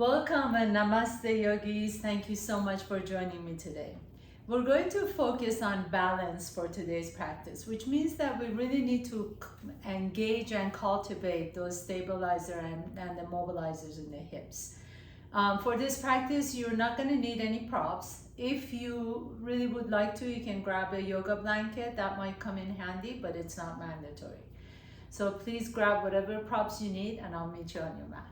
Welcome and namaste, yogis. Thank you so much for joining me today. We're going to focus on balance for today's practice, which means that we really need to engage and cultivate those stabilizer and the mobilizers in the hips. For this practice, you're not going to need any props. If you really would like to, you can grab a yoga blanket. That might come in handy, but it's not mandatory. So please grab whatever props you need and I'll meet you on your mat.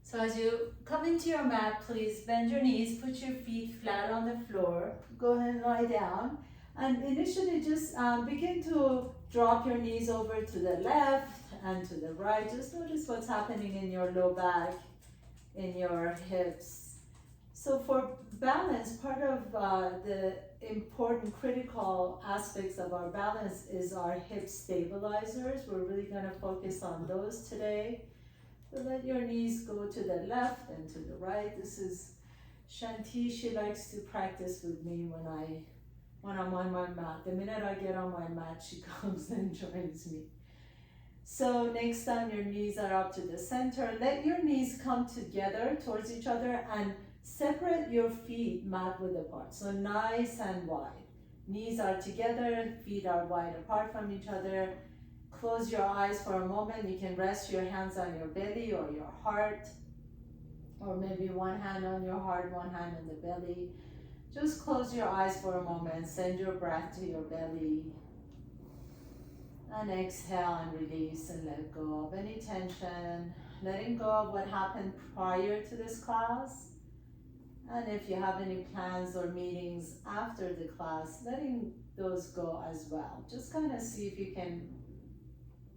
So as you come into your mat, please bend your knees, put your feet flat on the floor, go ahead and lie down. And initially just begin to drop your knees over to the left and to the right. Just notice what's happening in your low back, in your hips. So for balance, part of the important critical aspects of our balance is our hip stabilizers. We're really going to focus on those today. So let your knees go to the left and to the right. This is Shanti. She likes to practice with me when I'm on my mat. The minute I get on my mat, she comes and joins me. So next time your knees are up to the center, let your knees come together towards each other and separate your feet mat width apart. So nice and wide. Knees are together, feet are wide apart from each other. Close your eyes for a moment. You can rest your hands on your belly or your heart, or maybe one hand on your heart, one hand on the belly. Just close your eyes for a moment. Send your breath to your belly. And exhale and release and let go of any tension. Letting go of what happened prior to this class. And if you have any plans or meetings after the class, letting those go as well. Just kind of see if you can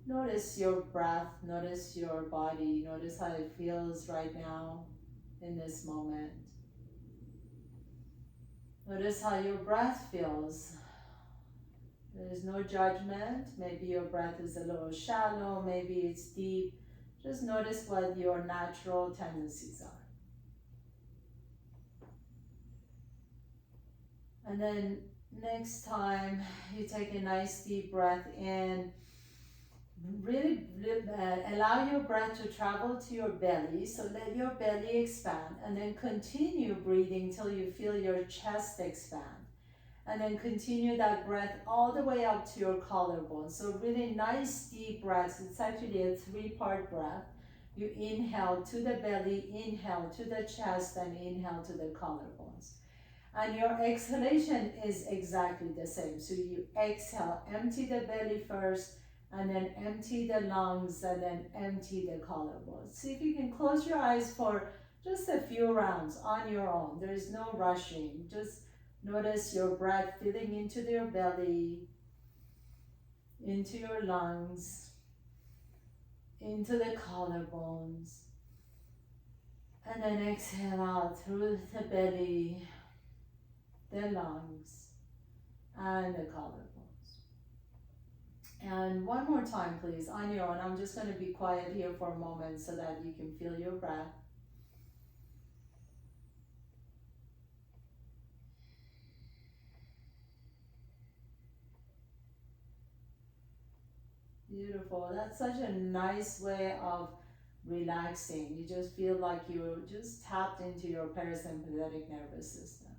notice your breath, notice your body, notice how it feels right now in this moment. Notice how your breath feels. There is no judgment. Maybe your breath is a little shallow, maybe it's deep. Just notice what your natural tendencies are. And then next time you take a nice deep breath in, really allow your breath to travel to your belly. So let your belly expand and then continue breathing till you feel your chest expand. And then continue that breath all the way up to your collarbone. So really nice deep breaths. It's actually a 3-part breath. You inhale to the belly, inhale to the chest, and inhale to the collarbones. And your exhalation is exactly the same. So you exhale, empty the belly first, and then empty the lungs, and then empty the collarbones. See if you can close your eyes for just a few rounds on your own. There is no rushing. Just notice your breath filling into your belly, into your lungs, into the collarbones. And then exhale out through the belly, the lungs, and the collarbones. And one more time, please, on your own. I'm just going to be quiet here for a moment so that you can feel your breath. Beautiful. That's such a nice way of relaxing. You just feel like you're just tapped into your parasympathetic nervous system.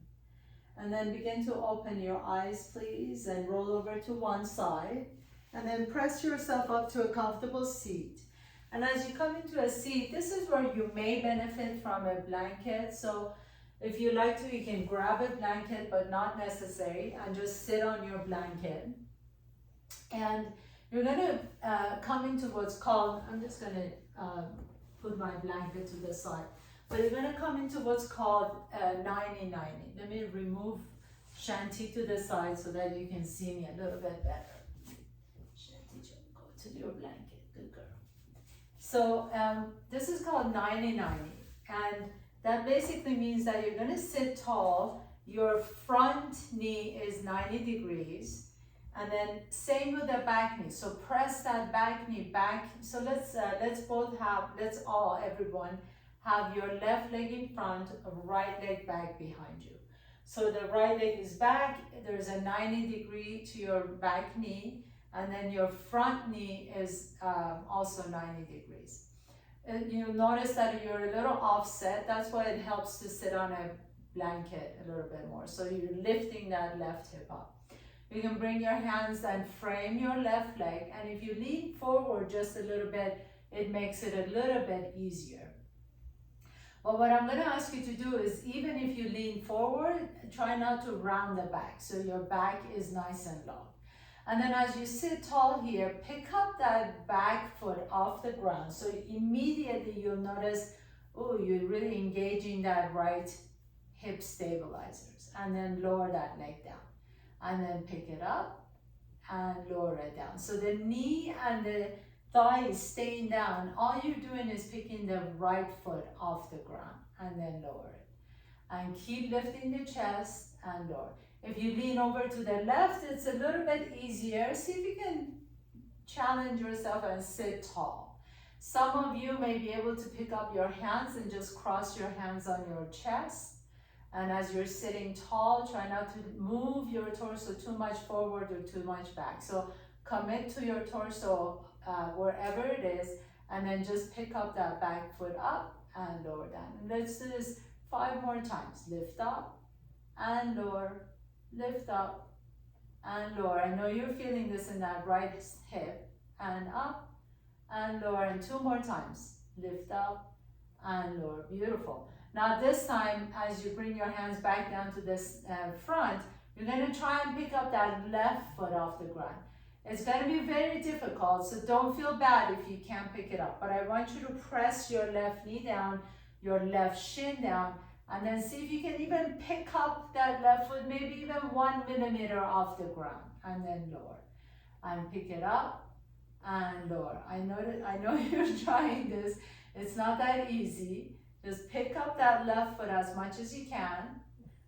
And then begin to open your eyes, please, and roll over to one side. And then press yourself up to a comfortable seat. And as you come into a seat, this is where you may benefit from a blanket. So if you like to, you can grab a blanket, but not necessary, and just sit on your blanket. And you're going to come into what's called, I'm just going to put my blanket to the side, but you're going to come into what's called 90-90. Let me remove Shanti to the side so that you can see me a little bit better. Go to your blanket, good girl. So this is called 90-90, and that basically means that you're going to sit tall. Your front knee is 90 degrees, and then same with the back knee. So press that back knee back. So let's everyone have your left leg in front, right leg back behind you. So the right leg is back. There's a 90 degree to your back knee. And then your front knee is also 90 degrees. you notice that you're a little offset. That's why it helps to sit on a blanket a little bit more. So you're lifting that left hip up. You can bring your hands and frame your left leg, and if you lean forward just a little bit, it makes it a little bit easier. But what I'm going to ask you to do is, even if you lean forward, try not to round the back, so your back is nice and long. And then as you sit tall here, pick up that back foot off the ground. So immediately you'll notice, oh, you're really engaging that right hip stabilizers. And then lower that leg down. And then pick it up and lower it down. So the knee and the thigh is staying down. All you're doing is picking the right foot off the ground and then lower it. And keep lifting the chest and lower. If you lean over to the left, it's a little bit easier. See if you can challenge yourself and sit tall. Some of you may be able to pick up your hands and just cross your hands on your chest. And as you're sitting tall, try not to move your torso too much forward or too much back. So commit to your torso wherever it is, and then just pick up that back foot up and lower down. And let's do this 5 more times. Lift up and lower, lift up and lower. I know you're feeling this in that right hip, and up and lower, and 2 more times. Lift up and lower. Beautiful. Now this time, as you bring your hands back down to this front, you're going to try and pick up that left foot off the ground. It's going to be very difficult, so don't feel bad if you can't pick it up. But I want you to press your left knee down, your left shin down, and then see if you can even pick up that left foot, maybe even 1 millimeter off the ground, and then lower. And pick it up and lower. I know you're trying this. It's not that easy. Just pick up that left foot as much as you can.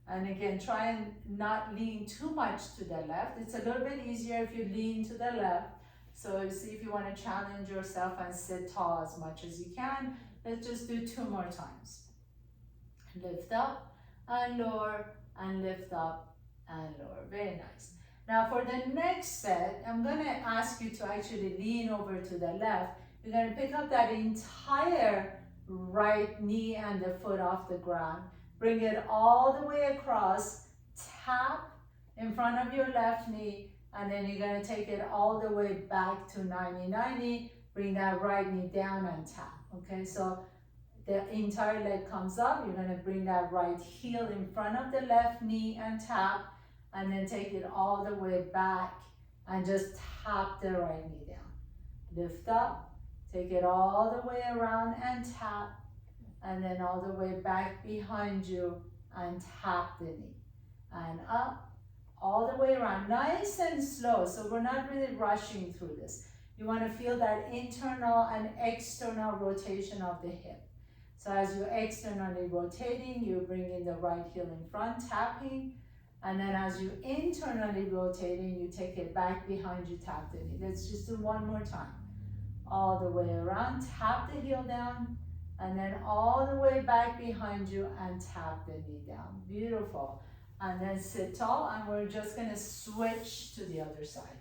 And again, try and not lean too much to the left. It's a little bit easier if you lean to the left. So see if you want to challenge yourself and sit tall as much as you can. Let's just do 2 more times. Lift up and lower, and lift up and lower. Very nice. Now for the next set, I'm going to ask you to actually lean over to the left. You're going to pick up that entire right knee and the foot off the ground. Bring it all the way across, tap in front of your left knee, and then you're going to take it all the way back to 90-90. Bring that right knee down and tap. Okay, so the entire leg comes up. You're going to bring that right heel in front of the left knee and tap, and then take it all the way back and just tap the right knee down. Lift up. Take it all the way around and tap, and then all the way back behind you and tap the knee. And up, all the way around, nice and slow, so we're not really rushing through this. You want to feel that internal and external rotation of the hip. So as you're externally rotating, you bring in the right heel in front, tapping, and then as you're internally rotating, you take it back behind you, tap the knee. Let's just do 1 more time. All the way around, tap the heel down, and then all the way back behind you and tap the knee down. Beautiful. And then sit tall, and we're just going to switch to the other side.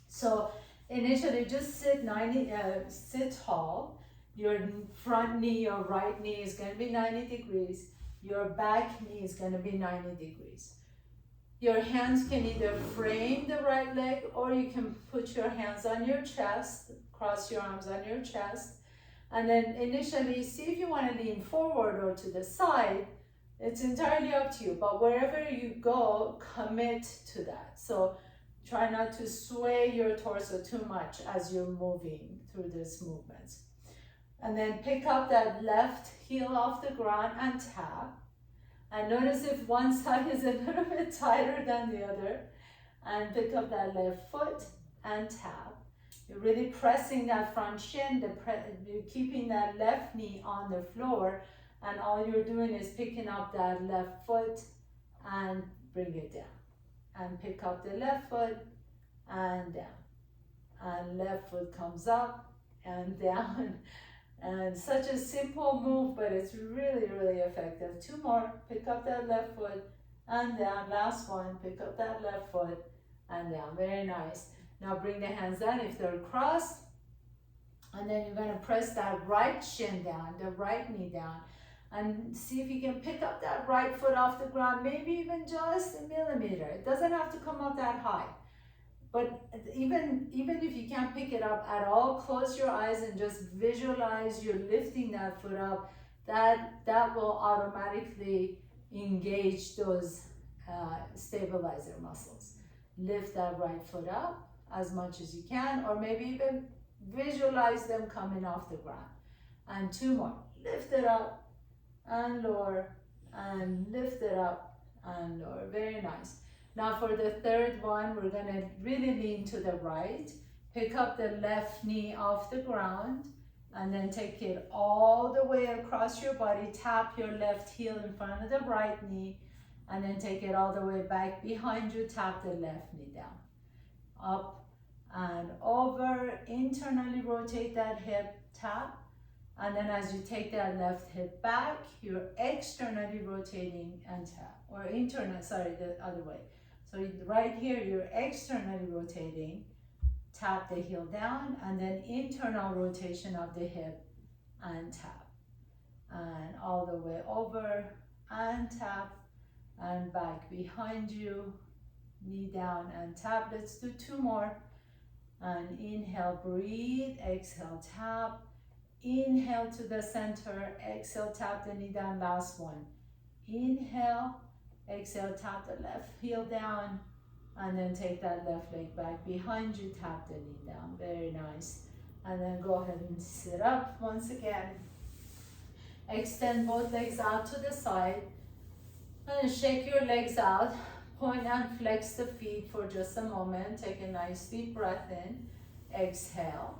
So initially just sit tall. Your front knee, your right knee is going to be 90 degrees. Your back knee is going to be 90 degrees. Your hands can either frame the right leg, or you can put your hands on your chest, cross your arms on your chest, and then initially see if you want to lean forward or to the side. It's entirely up to you, but wherever you go, commit to that. So try not to sway your torso too much as you're moving through these movements. And then pick up that left heel off the ground and tap. And notice if one side is a little bit tighter than the other, and pick up that left foot and tap. You're really pressing that front shin, you're keeping that left knee on the floor, and all you're doing is picking up that left foot and bring it down. And pick up the left foot and down. And left foot comes up and down. And such a simple move, but it's really, really effective. 2 more. Pick up that left foot and down. Last one. Pick up that left foot and down. Very nice. Now bring the hands down if they're crossed. And then you're gonna press that right shin down, the right knee down, and see if you can pick up that right foot off the ground, maybe even just a millimeter. It doesn't have to come up that high. But even if you can't pick it up at all, close your eyes and just visualize you're lifting that foot up. That will automatically engage those stabilizer muscles. Lift that right foot up as much as you can, or maybe even visualize them coming off the ground. And 2 more. Lift it up and lower, and lift it up and lower. Very nice. Now for the third one, we're gonna really lean to the right. Pick up the left knee off the ground, and then take it all the way across your body. Tap your left heel in front of the right knee, and then take it all the way back behind you. Tap the left knee down. Up and over. Internally rotate that hip, tap. And then as you take that left hip back, you're externally rotating and tap. Or the other way. So right here, you're externally rotating, tap the heel down, and then internal rotation of the hip and tap. And all the way over and tap, and back behind you, knee down and tap. Let's do 2 more. And inhale, breathe, exhale, tap. Inhale to the center, exhale, tap the knee down, last one. Inhale, exhale, tap the left heel down, and then take that left leg back behind you, tap the knee down. Very nice. And then go ahead and sit up once again. Extend both legs out to the side, and then shake your legs out. Point and flex the feet for just a moment. Take a nice deep breath in. Exhale.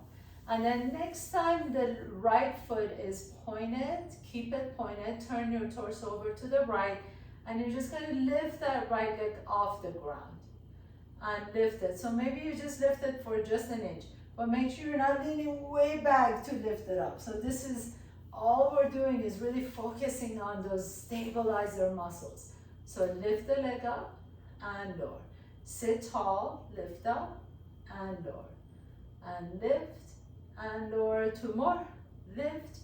And then next time the right foot is pointed, keep it pointed. Turn your torso over to the right. And you're just going to lift that right leg off the ground. And lift it. So maybe you just lift it for just an inch. But make sure you're not leaning way back to lift it up. So this is, all we're doing is really focusing on those stabilizer muscles. So lift the leg up and lower. Sit tall, lift up and lower. And lift and lower. 2 more. Lift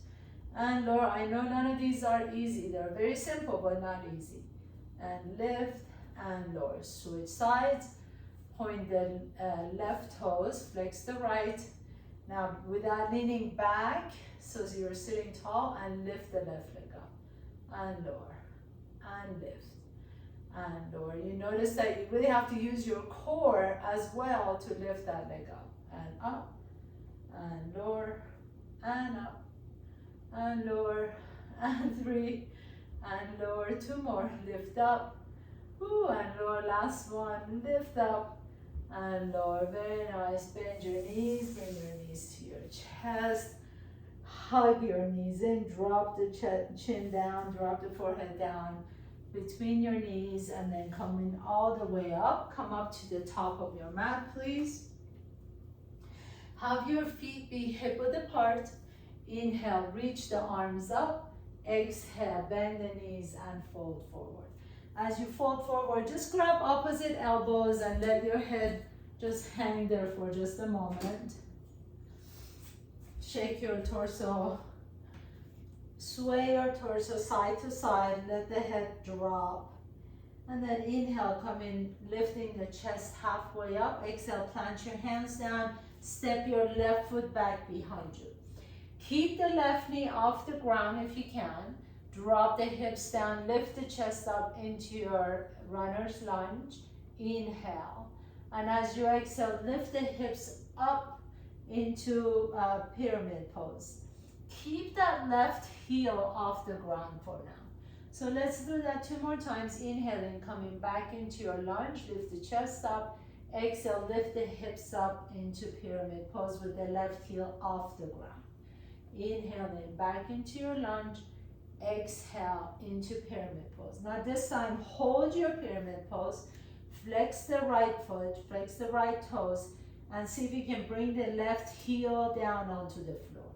and lower. I know none of these are easy. They're very simple, but not easy. And lift and lower. Switch sides. Point the left toes. Flex the right. Now, without leaning back, so you're sitting tall, and lift the left leg up. And lower. And lift. And lower. You notice that you really have to use your core as well to lift that leg up. And up. And lower. And up. And lower. And 3. And lower. 2 more. Lift up. Ooh, and lower. Last one. Lift up. And lower. Very nice. Bend your knees. Bring your knees to your chest. Hug your knees in. Drop the chin down. Drop the forehead down between your knees, and then coming all the way up. Come up to the top of your mat, please. Have your feet be hip-width apart. Inhale, reach the arms up. Exhale, bend the knees and fold forward. As you fold forward, just grab opposite elbows and let your head just hang there for just a moment. Shake your torso. Sway your torso side to side, let the head drop. And then inhale, come in, lifting the chest halfway up. Exhale, plant your hands down, step your left foot back behind you. Keep the left knee off the ground if you can. Drop the hips down, lift the chest up into your runner's lunge. Inhale. And as you exhale, lift the hips up into pyramid pose. Keep that left heel off the ground for now. So let's do that 2 more times. Inhaling, coming back into your lunge, lift the chest up. Exhale, lift the hips up into pyramid pose with the left heel off the ground. Inhaling, back into your lunge. Exhale, into pyramid pose. Now this time, hold your pyramid pose. Flex the right foot, flex the right toes, and see if you can bring the left heel down onto the floor.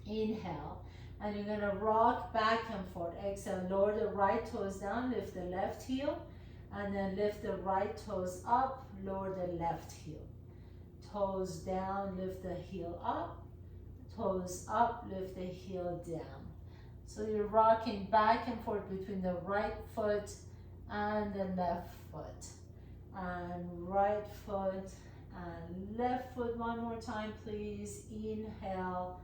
Inhale, and you're gonna rock back and forth. Exhale, lower the right toes down, lift the left heel, and then lift the right toes up, lower the left heel. Toes down, lift the heel up, toes up, lift the heel down. So you're rocking back and forth between the right foot and the left foot. And right foot and left foot one more time, please. Inhale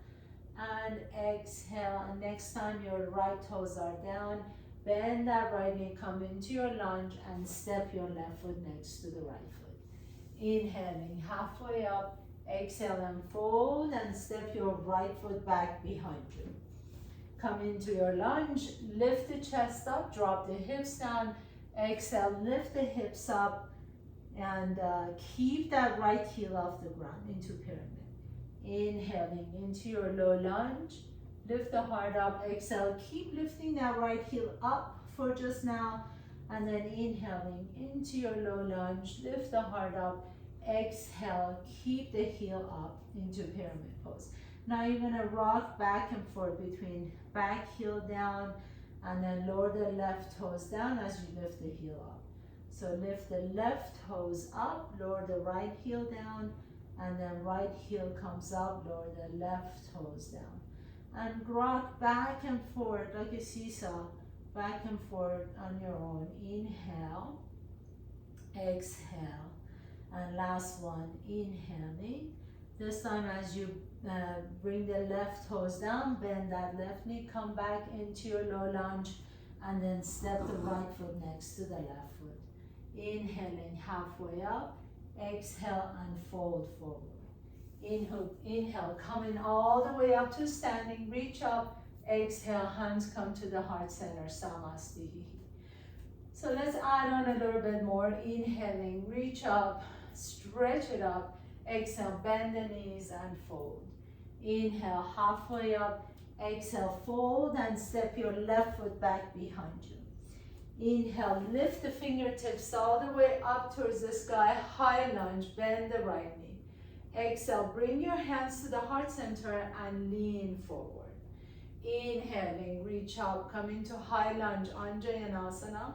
and exhale. And next time your right toes are down, bend that right knee, come into your lunge and step your left foot next to the right foot. Inhaling halfway up, exhale and fold and step your right foot back behind you. Come into your lunge, lift the chest up, drop the hips down, exhale, lift the hips up, and keep that right heel off the ground into pyramid. Inhaling into your low lunge, lift the heart up, exhale, keep lifting that right heel up for just now, and then inhaling into your low lunge, lift the heart up, exhale, keep the heel up into pyramid pose. Now you're gonna rock back and forth between back heel down and then lower the left toes down as you lift the heel up. So lift the left toes up, lower the right heel down, and then right heel comes up, lower the left toes down. And rock back and forth like a seesaw, back and forth on your own. Inhale, exhale, and last one, inhaling. This time as you bring the left toes down, bend that left knee, come back into your low lunge, and then step the right foot next to the left foot. Inhaling halfway up, exhale and fold forward. Inhale, coming all the way up to standing, reach up, exhale, hands come to the heart center, Samasthihi. So let's add on a little bit more. Inhaling, reach up, stretch it up, exhale, bend the knees and fold. Inhale, halfway up, exhale, fold and step your left foot back behind you. Inhale, lift the fingertips all the way up towards the sky, high lunge, bend the right knee. Exhale, bring your hands to the heart center and lean forward. Inhaling, reach up, come into high lunge, Anjayanasana.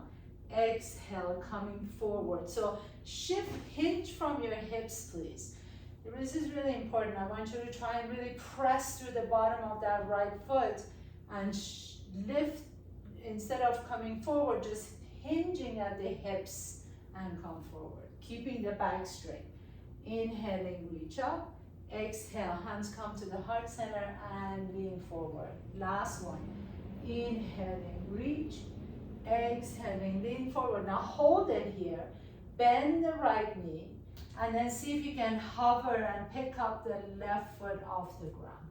Exhale, coming forward. So shift, hinge from your hips, please. This is really important. I want you to try and really press through the bottom of that right foot and lift. Instead of coming forward, just hinging at the hips and come forward, keeping the back straight. Inhaling, reach up. Exhale, hands come to the heart center and lean forward. Last one. Inhaling, reach. Exhaling, lean forward. Now hold it here. Bend the right knee and then see if you can hover and pick up the left foot off the ground.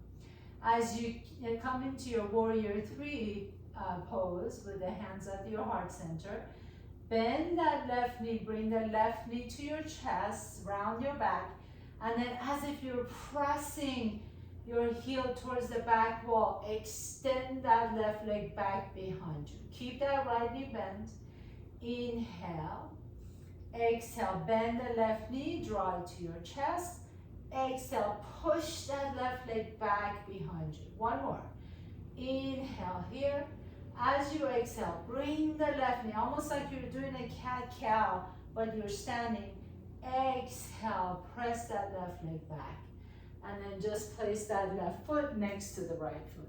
As you come into your warrior three pose with the hands at your heart center, bend that left knee, bring the left knee to your chest, round your back, and then as if you're pressing your heel towards the back wall, extend that left leg back behind you. Keep that right knee bent. Inhale. Exhale, bend the left knee, draw it to your chest. Exhale, push that left leg back behind you. One more. Inhale here. As you exhale, bring the left knee, almost like you're doing a cat-cow, but you're standing. Exhale, press that left leg back. And then just place that left foot next to the right foot.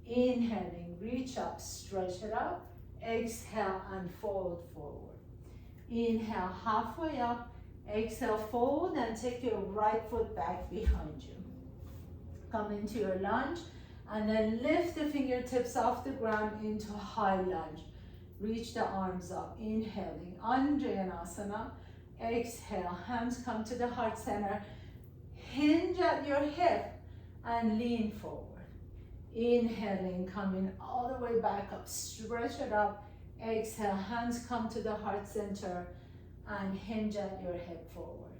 Inhaling, reach up, stretch it up. Exhale and fold forward. Inhale, halfway up. Exhale, fold and take your right foot back behind you. Come into your lunge and then lift the fingertips off the ground into high lunge. Reach the arms up. Inhaling, Anjayanasana. Exhale, hands come to the heart center. Hinge at your hip and lean forward. Inhaling, coming all the way back up, stretch it up. Exhale, hands come to the heart center and hinge at your hip forward.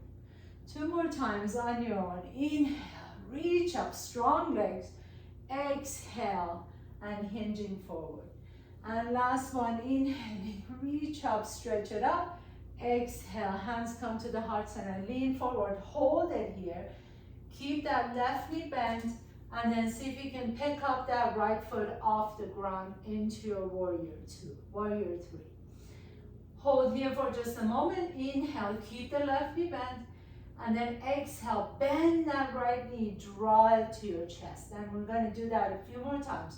Two more times on your own. Inhale, reach up, strong legs. Exhale and hinging forward. And last one, inhaling, reach up, stretch it up. Exhale, hands come to the heart center, lean forward, hold it here. Keep that left knee bent and then see if you can pick up that right foot off the ground into your warrior three. Hold here for just a moment. Inhale, keep the left knee bent And then exhale, bend that right knee, draw it to your chest. And we're gonna do that a few more times.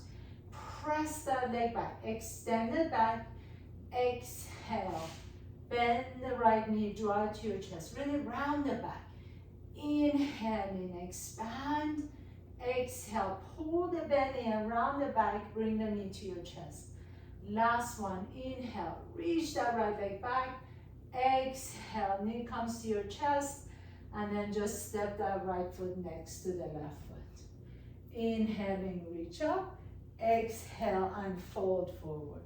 Press that leg back, extend it back, exhale. Bend the right knee, draw it to your chest. Really round the back. Inhaling, expand. Exhale, pull the belly around the back, bring the knee to your chest. Last one, inhale, reach that right leg back. Exhale, knee comes to your chest, and then just step that right foot next to the left foot. Inhaling, reach up. Exhale, and fold forward.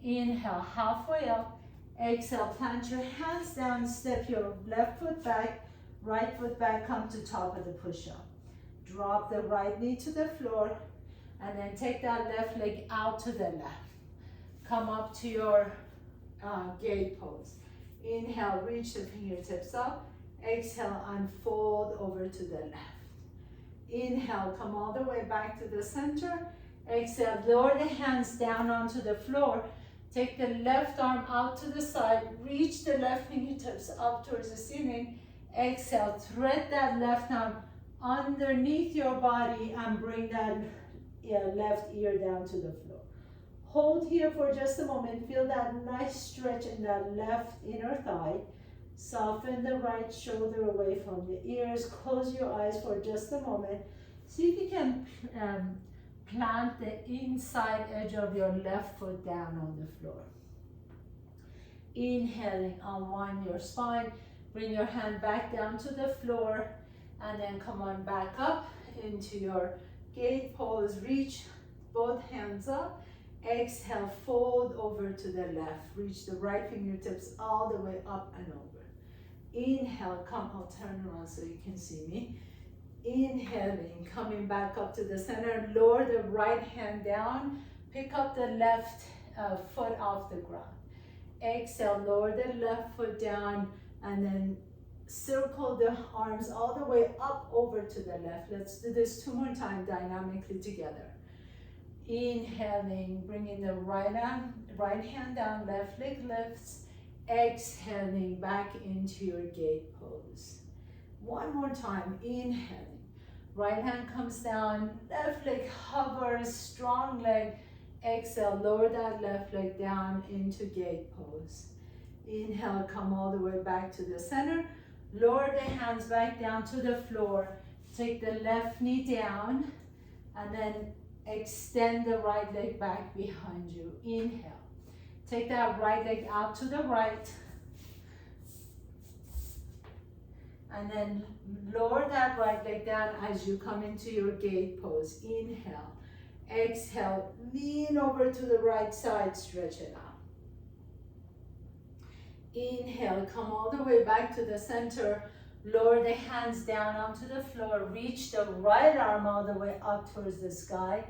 Inhale, halfway up. Exhale, plant your hands down, step your left foot back, right foot back, come to top of the push-up. Drop the right knee to the floor, and then take that left leg out to the left. Come up to your gate pose. Inhale, reach the fingertips up. Exhale, unfold over to the left. Inhale, come all the way back to the center. Exhale, lower the hands down onto the floor. Take the left arm out to the side. Reach the left fingertips up towards the ceiling. Exhale, thread that left arm underneath your body and bring that left ear down to the floor. Hold here for just a moment. Feel that nice stretch in that left inner thigh. Soften the right shoulder away from the ears. Close your eyes for just a moment. See if you can plant the inside edge of your left foot down on the floor. Inhaling, unwind your spine. Bring your hand back down to the floor, and then come on back up into your gate pose. Reach both hands up. Exhale, fold over to the left. Reach the right fingertips all the way up and over. Inhale, come, I'll turn around so you can see me. Inhaling, coming back up to the center. Lower the right hand down. Pick up the left foot off the ground. Exhale, lower the left foot down, and then circle the arms all the way up over to the left. Let's do this 2 more times dynamically together. Inhaling, bringing the right hand down, left leg lifts. Exhaling, back into your gate pose. 1 more time, inhaling. Right hand comes down, left leg hovers, strong leg. Exhale, lower that left leg down into gate pose. Inhale, come all the way back to the center. Lower the hands back down to the floor. Take the left knee down, and then extend the right leg back behind you. Inhale. Take that right leg out to the right. And then lower that right leg down as you come into your gate pose. Inhale. Exhale, lean over to the right side, stretch it out. Inhale, come all the way back to the center. Lower the hands down onto the floor. Reach the right arm all the way up towards the sky.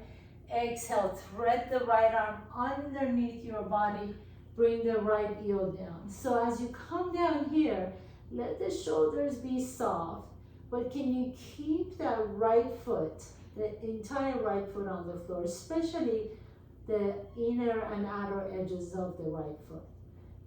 Exhale, thread the right arm underneath your body. Bring the right heel down. So as you come down here, let the shoulders be soft, but can you keep that right foot, the entire right foot on the floor, especially the inner and outer edges of the right foot.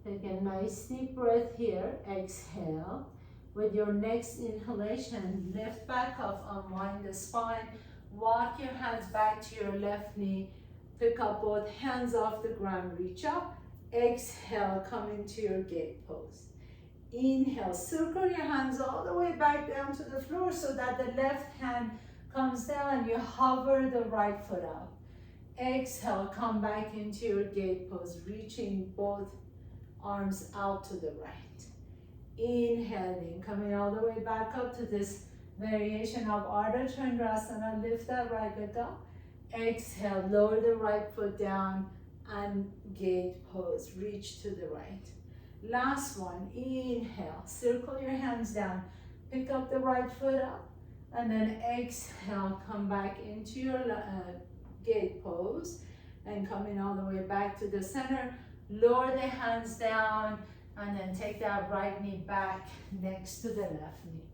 Take a nice deep breath here. Exhale. With your next inhalation, lift back up, unwind the spine. Walk your hands back to your left knee. Pick up both hands off the ground, reach up. Exhale, come into your gate pose. Inhale, circle your hands all the way back down to the floor so that the left hand comes down and you hover the right foot up. Exhale, come back into your gate pose, reaching both arms out to the right. Inhaling, coming all the way back up to this variation of Ardha Chandrasana. Lift that right leg up. Exhale, lower the right foot down and gate pose. Reach to the right. Last one, inhale, circle your hands down. Pick up the right foot up. And then exhale, come back into your gate pose. And coming all the way back to the center. Lower the hands down and then take that right knee back next to the left knee.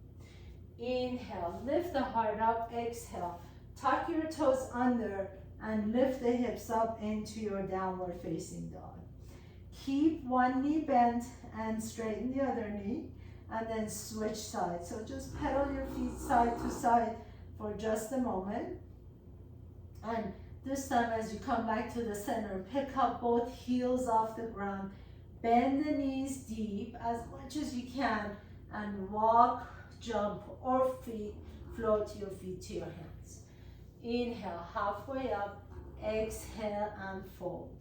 Inhale, lift the heart up. Exhale, tuck your toes under and lift the hips up into your downward facing dog. Keep one knee bent and straighten the other knee. and then switch sides. So just pedal your feet side to side for just a moment. And this time as you come back to the center, pick up both heels off the ground, bend the knees deep as much as you can, and walk, jump, or feet, float your feet to your hands. Inhale, halfway up, exhale and fold.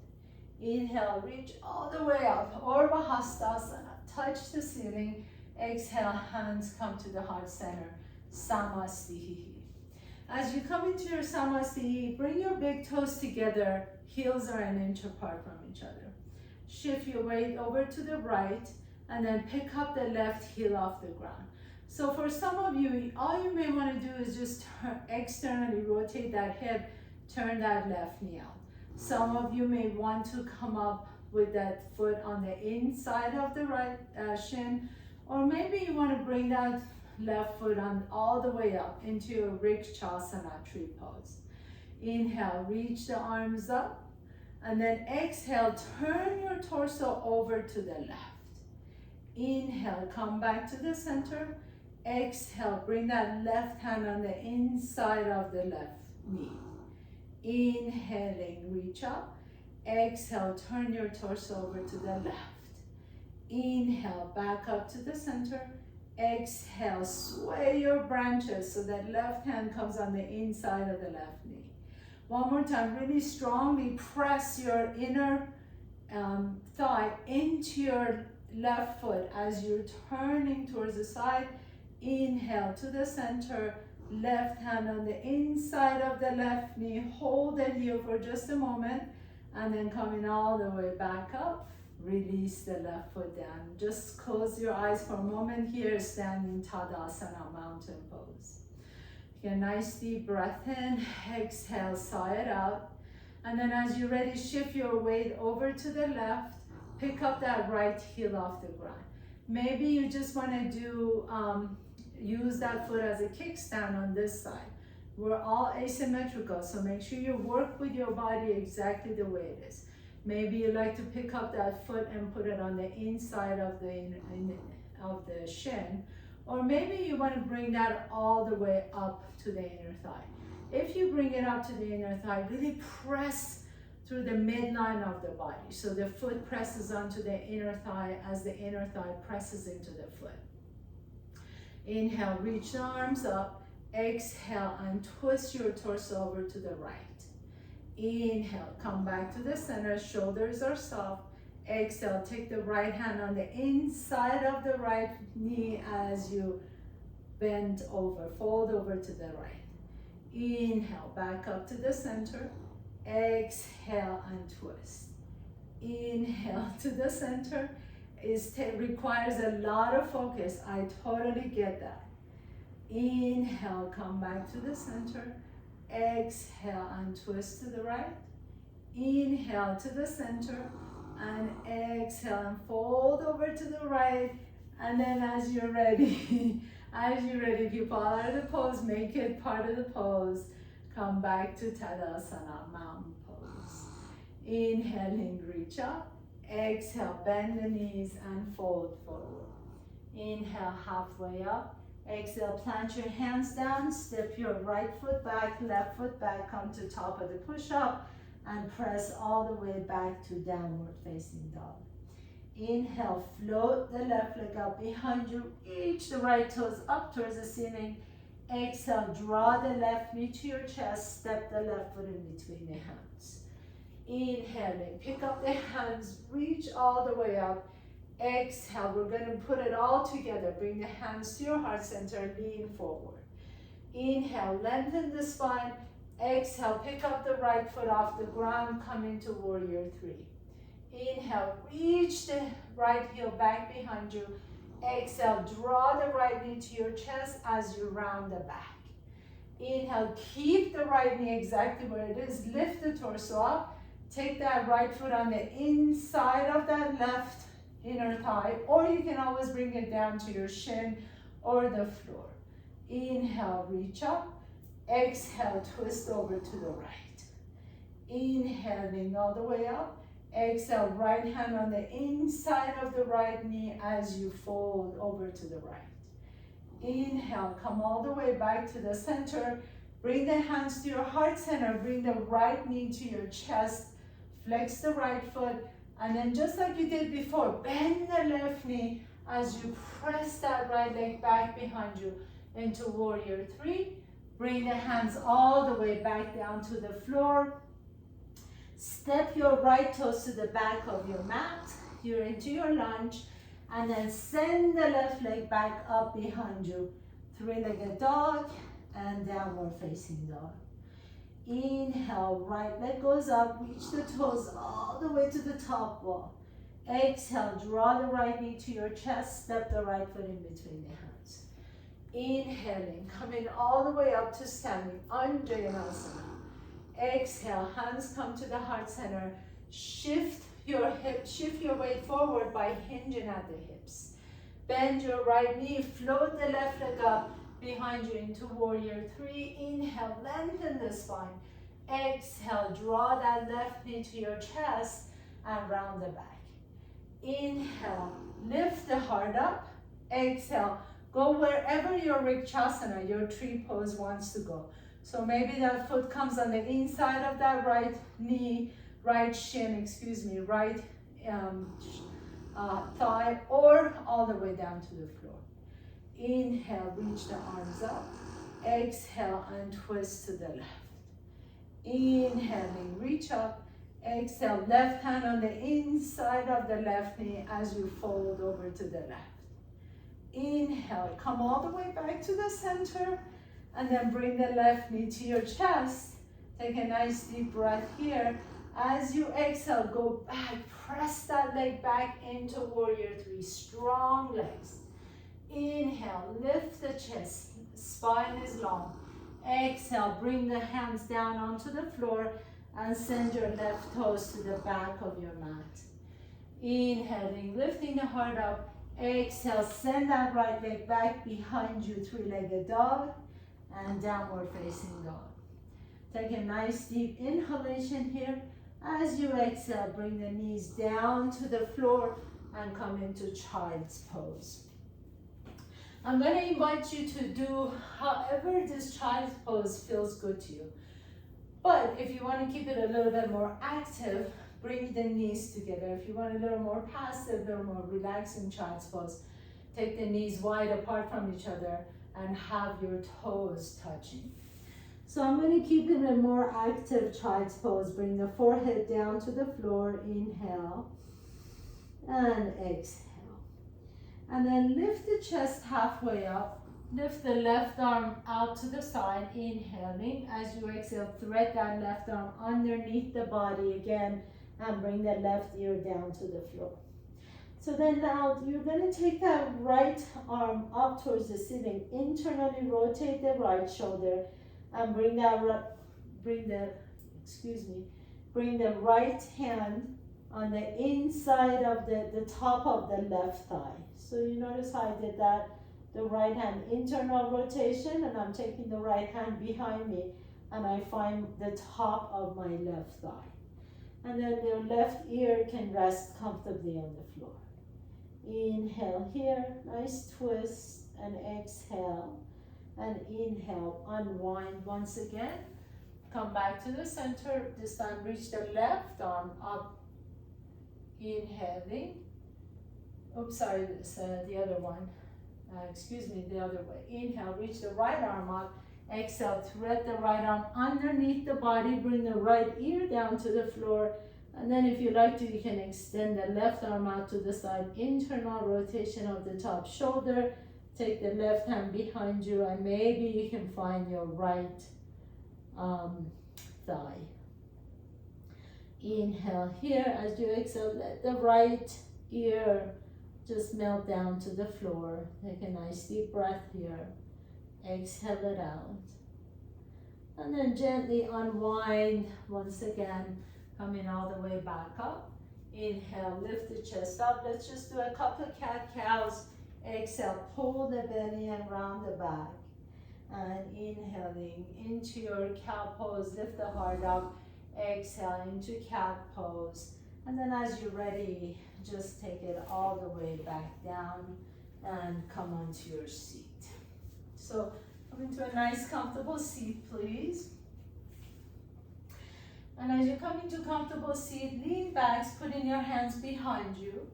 Inhale, reach all the way up, Urdhva Hastasana, touch the ceiling. Exhale, hands come to the heart center, Samasthiti. As you come into your Samasthiti, bring your big toes together, heels are an inch apart from each other. Shift your weight over to the right, and then pick up the left heel off the ground. So for some of you, all you may want to do is just externally rotate that hip, turn that left knee out. Some of you may want to come up with that foot on the inside of the right shin, or maybe you want to bring that left foot on all the way up into your Vrikshasana tree pose. Inhale, reach the arms up, and then exhale, turn your torso over to the left. Inhale, come back to the center. Exhale, bring that left hand on the inside of the left knee. Inhaling, reach up. Exhale, turn your torso over to the left. Inhale, back up to the center. Exhale, sway your branches so that left hand comes on the inside of the left knee. One more time, really strongly press your inner thigh into your left foot as you're turning towards the side. Inhale to the center, left hand on the inside of the left knee. Hold it here for just a moment, and then coming all the way back up. Release the left foot down. Just close your eyes for a moment here, standing Tadasana, mountain pose. Take a nice deep breath in, exhale, sigh it out. And then as you're ready, shift your weight over to the left, pick up that right heel off the ground. Maybe you just want to do, use that foot as a kickstand on this side. We're all asymmetrical, so make sure you work with your body exactly the way it is. Maybe you like to pick up that foot and put it on the inside of the shin, or maybe you want to bring that all the way up to the inner thigh. If you bring it up to the inner thigh, really press through the midline of the body, so the foot presses onto the inner thigh as the inner thigh presses into the foot. Inhale, reach the arms up. Exhale and twist your torso over to the right. Inhale, come back to the center, shoulders are soft. Exhale, take the right hand on the inside of the right knee as you bend over, fold over to the right. Inhale, back up to the center. Exhale and twist. Inhale to the center. Requires a lot of focus. I totally get that. Inhale, come back to the center. Exhale and twist to the right. Inhale to the center and exhale and fold over to the right. And then as you're ready, if you fall out of the pose, make it part of the pose. Come back to Tadasana, mountain pose. Inhaling, reach up. Exhale, bend the knees and fold forward. Inhale, halfway up. Exhale, plant your hands down, step your right foot back, left foot back, come to top of the push-up, and press all the way back to downward facing dog. Inhale, float the left leg up behind you, reach the right toes up towards the ceiling. Exhale, draw the left knee to your chest, step the left foot in between the hands. Inhaling, pick up the hands, reach all the way up. Exhale, we're going to put it all together. Bring the hands to your heart center, lean forward. Inhale, lengthen the spine. Exhale, pick up the right foot off the ground, come into warrior three. Inhale, reach the right heel back behind you. Exhale, draw the right knee to your chest as you round the back. Inhale, keep the right knee exactly where it is. Lift the torso up. Take that right foot on the inside of that left inner thigh, or you can always bring it down to your shin or the floor. Inhale, reach up. Exhale, twist over to the right. Inhaling all the way up. Exhale, right hand on the inside of the right knee as you fold over to the right. Inhale, come all the way back to the center. Bring the hands to your heart center. Bring the right knee to your chest. Flex the right foot. And then just like you did before, bend the left knee as you press that right leg back behind you into warrior three. Bring the hands all the way back down to the floor. Step your right toes to the back of your mat. You're into your lunge. And then send the left leg back up behind you. Three-legged dog and downward facing dog. Inhale, right leg goes up, reach the toes all the way to the top wall. Exhale, draw the right knee to your chest, step the right foot in between the hands. Inhaling, coming all the way up to standing, Anjayanasana. Exhale, hands come to the heart center. Shift your hip, shift your weight forward by hinging at the hips. Bend your right knee, float the left leg up behind you into warrior three. Inhale, lengthen the spine. Exhale, draw that left knee to your chest and round the back. Inhale, lift the heart up. Exhale, go wherever your Vrikshasana, your tree pose wants to go. So maybe that foot comes on the inside of that right knee, right shin, right thigh, or all the way down to the floor. Inhale, reach the arms up. Exhale and twist to the left. Inhaling, reach up. Exhale, left hand on the inside of the left knee as you fold over to the left. Inhale, come all the way back to the center, and then bring the left knee to your chest. Take a nice deep breath here. As you exhale, go back, press that leg back into warrior three, strong legs. Inhale, lift the chest, spine is long. Exhale, bring the hands down onto the floor and send your left toes to the back of your mat. Inhaling, lifting the heart up. Exhale, send that right leg back behind you, three-legged dog and downward facing dog. Take a nice deep inhalation here. As you exhale, bring the knees down to the floor and come into child's pose. I'm going to invite you to do however this child's pose feels good to you. But if you want to keep it a little bit more active, bring the knees together. If you want a little more passive, a little more relaxing child's pose, take the knees wide apart from each other and have your toes touching. So I'm going to keep it a more active child's pose. Bring the forehead down to the floor. Inhale and exhale. And then lift the chest halfway up. Lift the left arm out to the side. Inhaling. As you exhale, thread that left arm underneath the body again and bring the left ear down to the floor. So then now you're going to take that right arm up towards the ceiling. Internally rotate the right shoulder and bring the right hand on the inside of the top of the left thigh. So you notice how I did that, the right hand internal rotation, and I'm taking the right hand behind me and I find the top of my left thigh. And then your left ear can rest comfortably on the floor. Inhale here, nice twist, and exhale. And inhale, unwind once again. Come back to the center. This time reach the left arm up. Inhaling. Oops, sorry, the other one. The other way. Inhale, reach the right arm up. Exhale, thread the right arm underneath the body. Bring the right ear down to the floor. And then if you like to, you can extend the left arm out to the side. Internal rotation of the top shoulder. Take the left hand behind you and maybe you can find your right thigh. Inhale here. As you exhale, let the right ear just melt down to the floor. Take a nice deep breath here. Exhale it out. And then gently unwind once again, coming all the way back up. Inhale, lift the chest up. Let's just do a couple of cat-cows. Exhale, pull the belly and round the back. And inhaling into your cow pose, lift the heart up. Exhale into cat pose. And then as you're ready, just take it all the way back down and come onto your seat. So come into a nice comfortable seat, please. And as you come into comfortable seat, lean back, putting your hands behind you,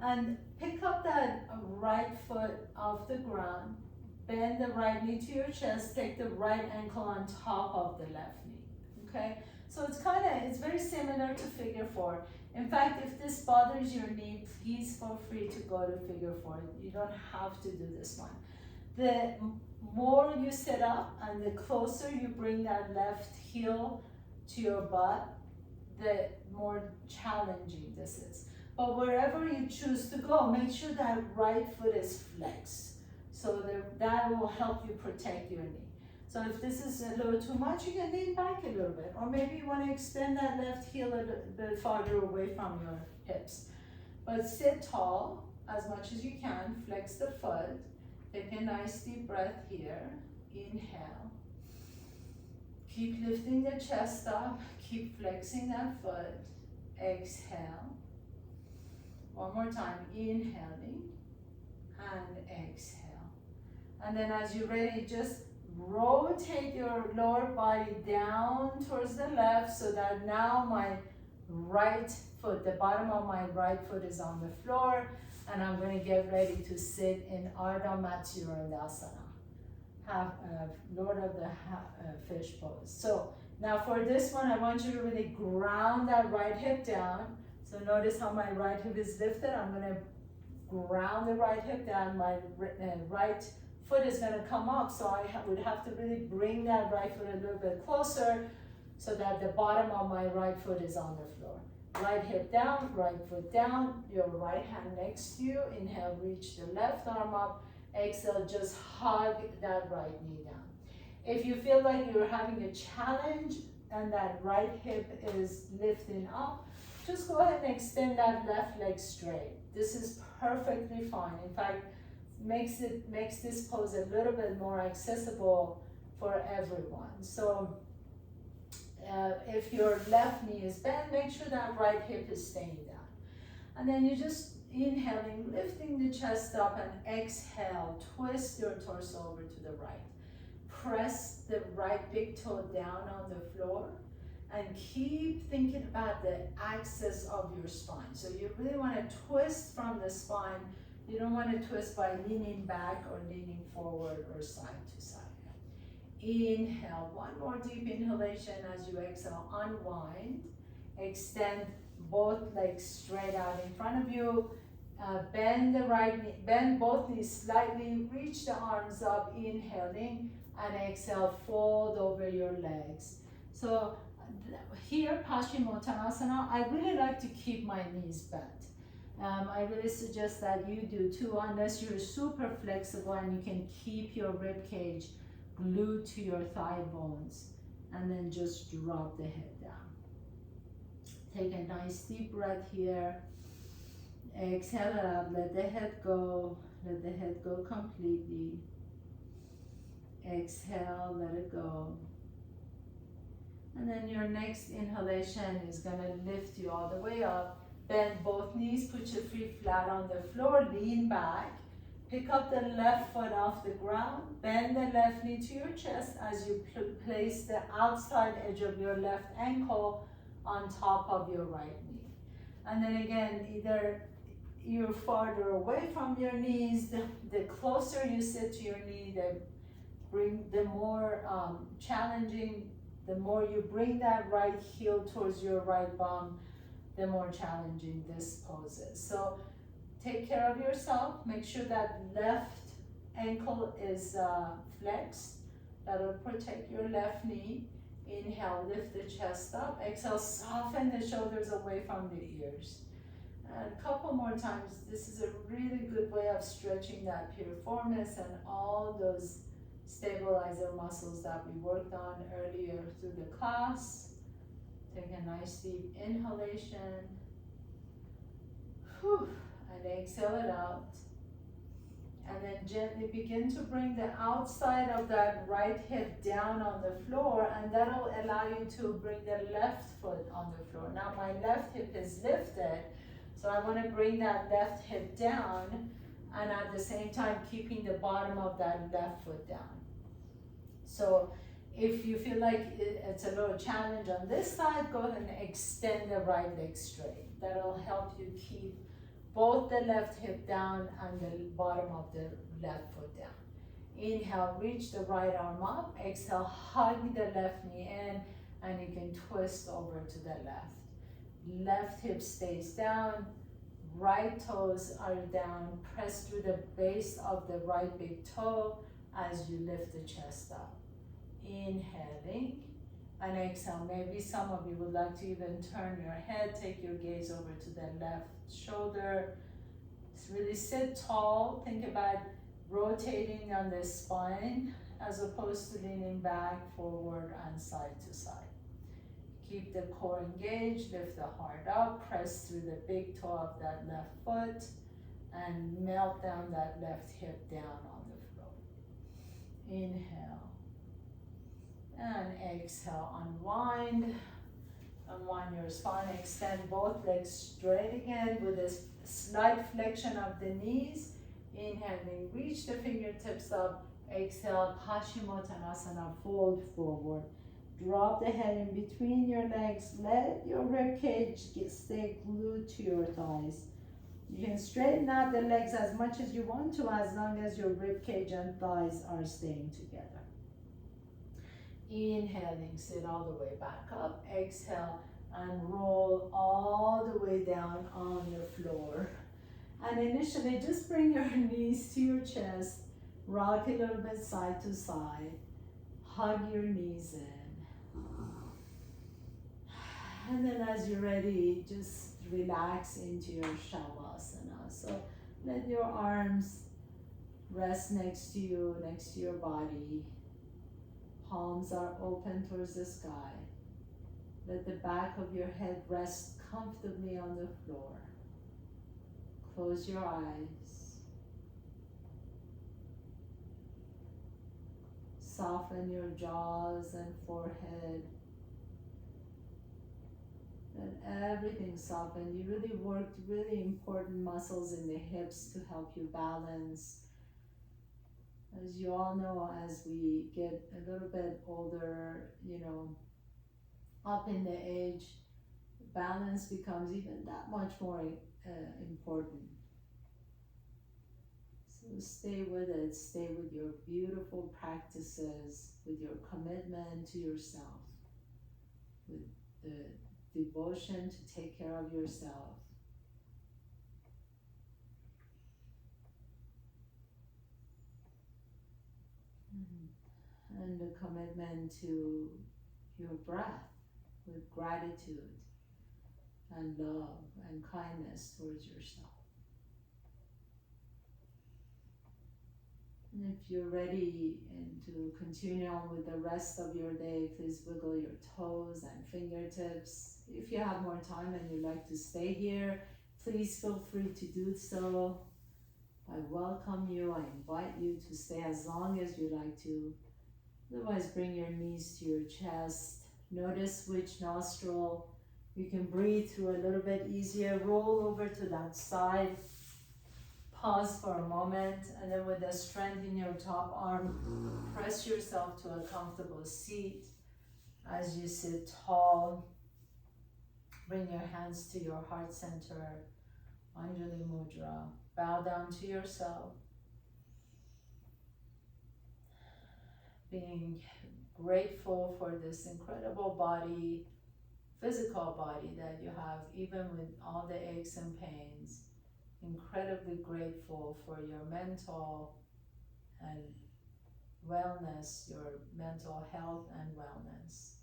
and pick up that right foot off the ground, bend the right knee to your chest, take the right ankle on top of the left knee, okay? So it's very similar to figure four. In fact, if this bothers your knee, please feel free to go to figure four. You don't have to do this one. The more you sit up and the closer you bring that left heel to your butt, the more challenging this is. But wherever you choose to go, make sure that right foot is flexed. So that will help you protect your knee. So if this is a little too much, you can lean back a little bit. Or maybe you want to extend that left heel a little bit farther away from your hips. But sit tall as much as you can, flex the foot. Take a nice deep breath here. Inhale. Keep lifting the chest up. Keep flexing that foot. Exhale. One more time. Inhaling and exhale. And then as you're ready, just rotate your lower body down towards the left so that now my right foot, the bottom of my right foot is on the floor, and I'm going to get ready to sit in Ardha Matsyendrasana, Lord of the Fish pose. So now for this one, I want you to really ground that right hip down. So notice how my right hip is lifted. I'm going to ground the right hip down. My right foot is going to come up, so I would have to really bring that right foot a little bit closer so that the bottom of my right foot is on the floor. Right hip down, right foot down, your right hand next to you. Inhale, reach the left arm up. Exhale, just hug that right knee down. If you feel like you're having a challenge and that right hip is lifting up, just go ahead and extend that left leg straight. This is perfectly fine. In fact, makes this pose a little bit more accessible for everyone. So if your left knee is bent, make sure that right hip is staying down. And then you just inhaling, lifting the chest up, and exhale, twist your torso over to the right. Press the right big toe down on the floor and keep thinking about the axis of your spine. So you really want to twist from the spine. You don't want to twist by leaning back or leaning forward or side to side. Inhale, one more deep inhalation. As you exhale, unwind. Extend both legs straight out in front of you. Bend the right knee, bend both knees slightly, reach the arms up, inhaling, and exhale, fold over your legs. So here, Paschimottanasana, I really like to keep my knees bent. I really suggest that you do too, unless you're super flexible and you can keep your rib cage glued to your thigh bones, and then just drop the head down. Take a nice deep breath here. Exhale it out, let the head go completely. Exhale, let it go. And then your next inhalation is gonna lift you all the way up. Bend both knees, put your feet flat on the floor, lean back. Pick up the left foot off the ground, bend the left knee to your chest as you place the outside edge of your left ankle on top of your right knee. And then again, either you're farther away from your knees, the closer you sit to your knee, the more challenging, the more you bring that right heel towards your right bum, the more challenging this pose is. So take care of yourself. Make sure that left ankle is flexed. That'll protect your left knee. Inhale, lift the chest up. Exhale, soften the shoulders away from the ears. And a couple more times. This is a really good way of stretching that piriformis and all those stabilizer muscles that we worked on earlier through the class. Take a nice deep inhalation. Whew. And exhale it out. And then gently begin to bring the outside of that right hip down on the floor, and that'll allow you to bring the left foot on the floor. Now my left hip is lifted, so I want to bring that left hip down, and at the same time keeping the bottom of that left foot down. So if you feel like it's a little challenge on this side, go ahead and extend the right leg straight. That'll help you keep both the left hip down and the bottom of the left foot down. Inhale, reach the right arm up. Exhale, hug the left knee in, and you can twist over to the left. Left hip stays down, right toes are down. Press through the base of the right big toe as you lift the chest up. Inhaling and exhale. Maybe some of you would like to even turn your head, take your gaze over to the left shoulder. Really sit tall. Think about rotating on the spine as opposed to leaning back, forward, and side to side. Keep the core engaged, lift the heart up, press through the big toe of that left foot, and melt down that left hip down on the floor. Inhale. And exhale, unwind. Unwind your spine, extend both legs straight again with a slight flexion of the knees. Inhaling, reach the fingertips up. Exhale, Paschimottanasana, fold forward. Drop the head in between your legs. Let your rib cage stay glued to your thighs. You can straighten out the legs as much as you want to, as long as your rib cage and thighs are staying together. Inhaling, sit all the way back up. Exhale and roll all the way down on the floor. And initially, just bring your knees to your chest. Rock a little bit side to side. Hug your knees in. And then as you're ready, just relax into your Shavasana. So let your arms rest next to you, next to your body. Palms are open towards the sky. Let the back of your head rest comfortably on the floor. Close your eyes. Soften your jaws and forehead. Let everything soften. You really worked really important muscles in the hips to help you balance. As you all know, as we get a little bit older, up in the age, balance becomes even that much more important. So stay with it, stay with your beautiful practices, with your commitment to yourself, with the devotion to take care of yourself. And the commitment to your breath with gratitude and love and kindness towards yourself. And if you're ready and to continue on with the rest of your day, please wiggle your toes and fingertips. If you have more time and you'd like to stay here, please feel free to do so. I welcome you, I invite you to stay as long as you like to. Otherwise, bring your knees to your chest. Notice which nostril you can breathe through a little bit easier. Roll over to that side. Pause for a moment, and then with the strength in your top arm, press yourself to a comfortable seat. As you sit tall, bring your hands to your heart center, Anjali Mudra. Bow down to yourself. Being grateful for this incredible body, physical body that you have, even with all the aches and pains. Incredibly grateful for your mental and wellness, your mental health and wellness.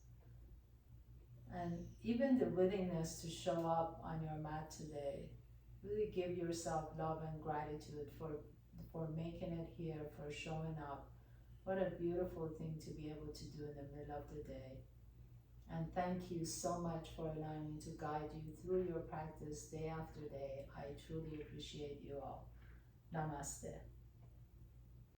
And even the willingness to show up on your mat today. Really give yourself love and gratitude for making it here, for showing up. What a beautiful thing to be able to do in the middle of the day. And thank you so much for allowing me to guide you through your practice day after day. I truly appreciate you all. Namaste.